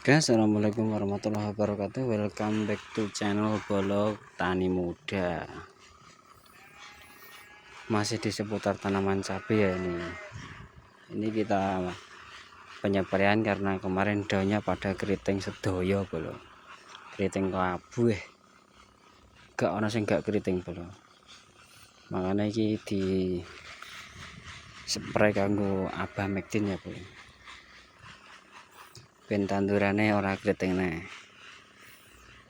Oke, assalamualaikum warahmatullahi wabarakatuh. Welcome back to channel Blog Tani Muda. Masih di seputar tanaman cabai ya ini. Ini kita penyebaran karena kemarin daunnya pada keriting sedoyo bolo. Keriting kabeh. Gak ono sing gak keriting bolo. Makanya iki di spray kanggo Abamectin ya bolo. Ben tandurane ora keriting neh.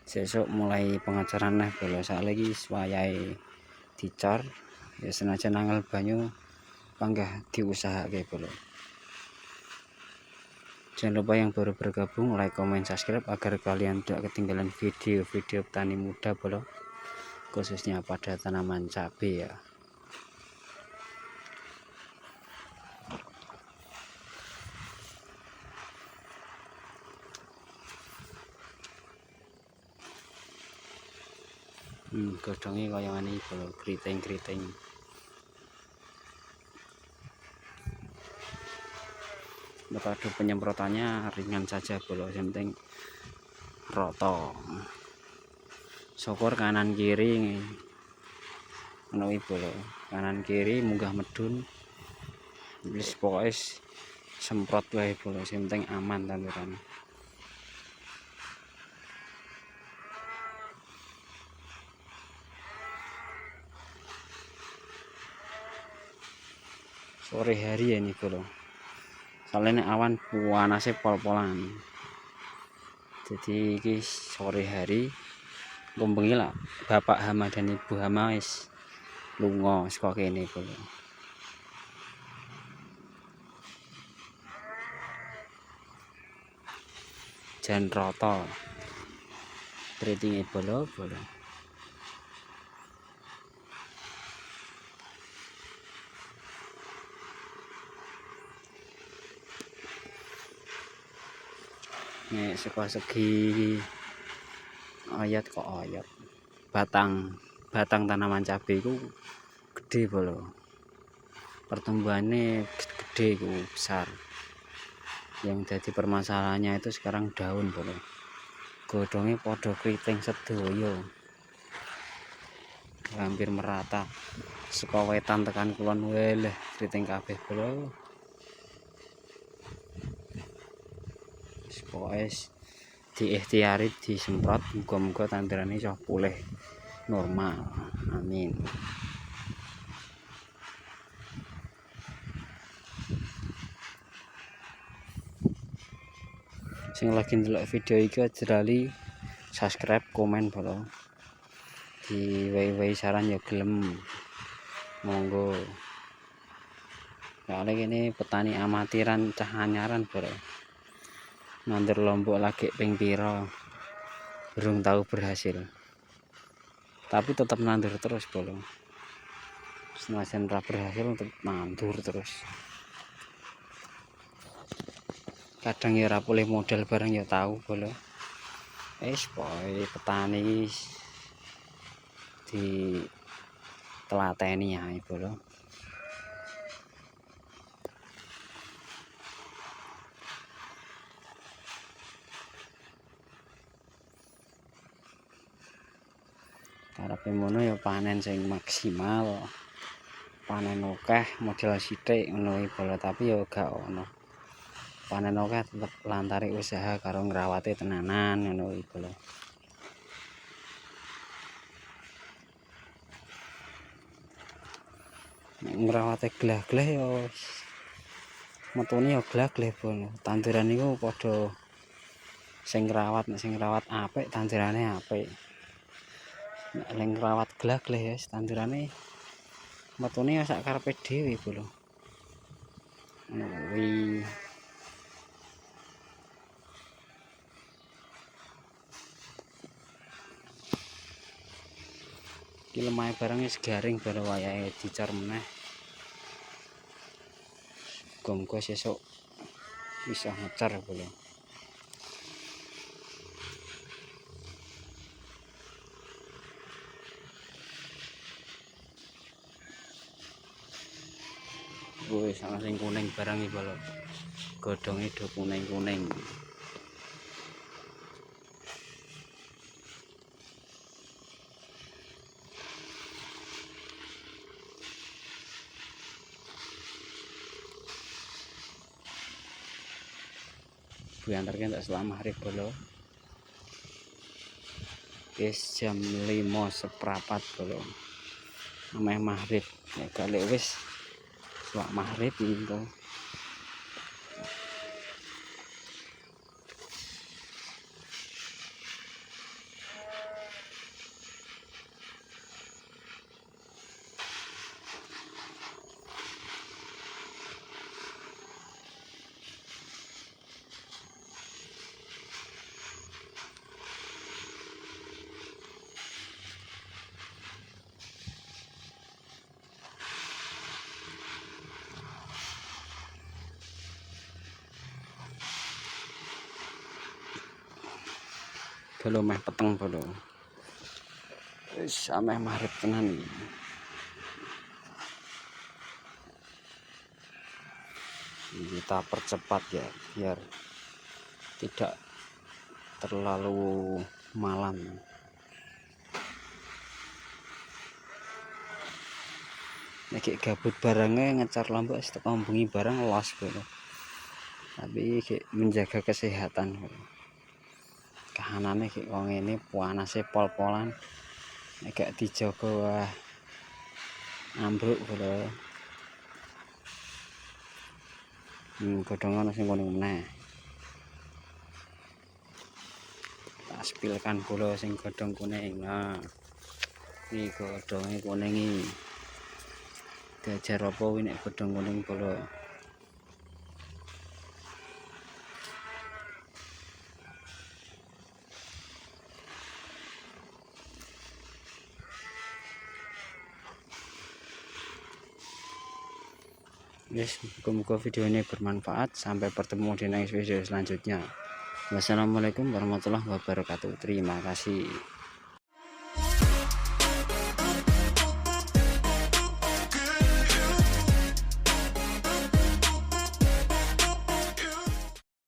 Sesuk mulai pengacaran neh bolo, saiki wayahe dicor ya senajan nangel banyu panggah diusahake bolo. Jangan lupa yang baru bergabung like, comment, subscribe agar kalian tidak ketinggalan video-video petani muda bolo, khususnya pada tanaman cabai ya. Godhonge kaya ngene iki bolo, kriting-kriting. Metode penyemprotannya ringan saja bolo, yang penting roto. Syukur kanan kiri ngono bolo, kanan kiri munggah medun. Wis pokoke semprot wae bolo, sing penting aman tanduran. Sore hari ya ini bolo. Soalnya awan panasnya pol-polan. Jadi ini sore hari gombengi lah Bapak Hama dan Ibu Hama wis lunga saka kene bolo. Jan roto. Keritinge bolo. Nek saka segi ayat batang tanaman cabai itu gede bolo, pertumbuhannya gede itu besar. Yang jadi permasalahannya itu sekarang daun bolo, godhongnya podo keriting sedoyo, hampir merata. Saka wetan tekan kulon weleh keriting kabeh bolo. Pokoknya diikhtiari disemprot, muga-muga tanduran ini pulih normal, amin. Sing lagi ndelok video iki aja lali subscribe, komen bolo. Di wae saran ya gelem, monggo. Soalnya ini petani amatiran cah anyaran bolo. Nandur lombok lagi ping piro, belum tahu berhasil, tapi tetap nandur terus bolo. Senajan ra berhasil tetap nandur terus. Kadang ya ora pulih modal bareng ya tahu bolo. Pokoke petani di telateni ae bolo. Karepe ngono ya panen sing maksimal, panen akeh modal sithik ngono bolo, tapi ya gak ono. Panen akeh tetep lantare usaha karo ngrawate tenanan ngono bolo. Nek ngrawate glah-glah ya metune ya glah-glah bolo. Tanduran niku padha sing ngrawat apik tandurane apik. Nek leng ngrawat glah-glah ya tandurane metune ya sak karepe dhewe bolo. Kuwi iki lemahe barang wis garing bolo, wayahe dicor meneh. Muga-muga sesuk bisa ngecor bolo. Wis ana sing kuning barang iki bolo. Godhonge do kuning-kuning. diantarkan tak setelah maghrib bolo. Wis jam 5:15 bolo. Ameh maghrib nek gak wis setelah maghrib itu. Belum meh peteng bolo. Wis ameh maghrib tenan. Kita percepat ya biar tidak terlalu malam. Nek gabut barangnya ngecar lampu teko bengi barang los bolo. Tapi menjaga kesehatan. Kahanane wong ini panase pol-polan. Nek gak dijaga wah ambruk bolo. Godhong ana sing kuning meneh. Tak spilkan bolo sing godhong kuning. Nah. Iki godhonge kuning iki. Diajar apa kuwi nek godhong kuning bolo. Yes, muka-muka video ini bermanfaat. Sampai bertemu di next video selanjutnya. Wassalamualaikum warahmatullahi wabarakatuh. Terima kasih.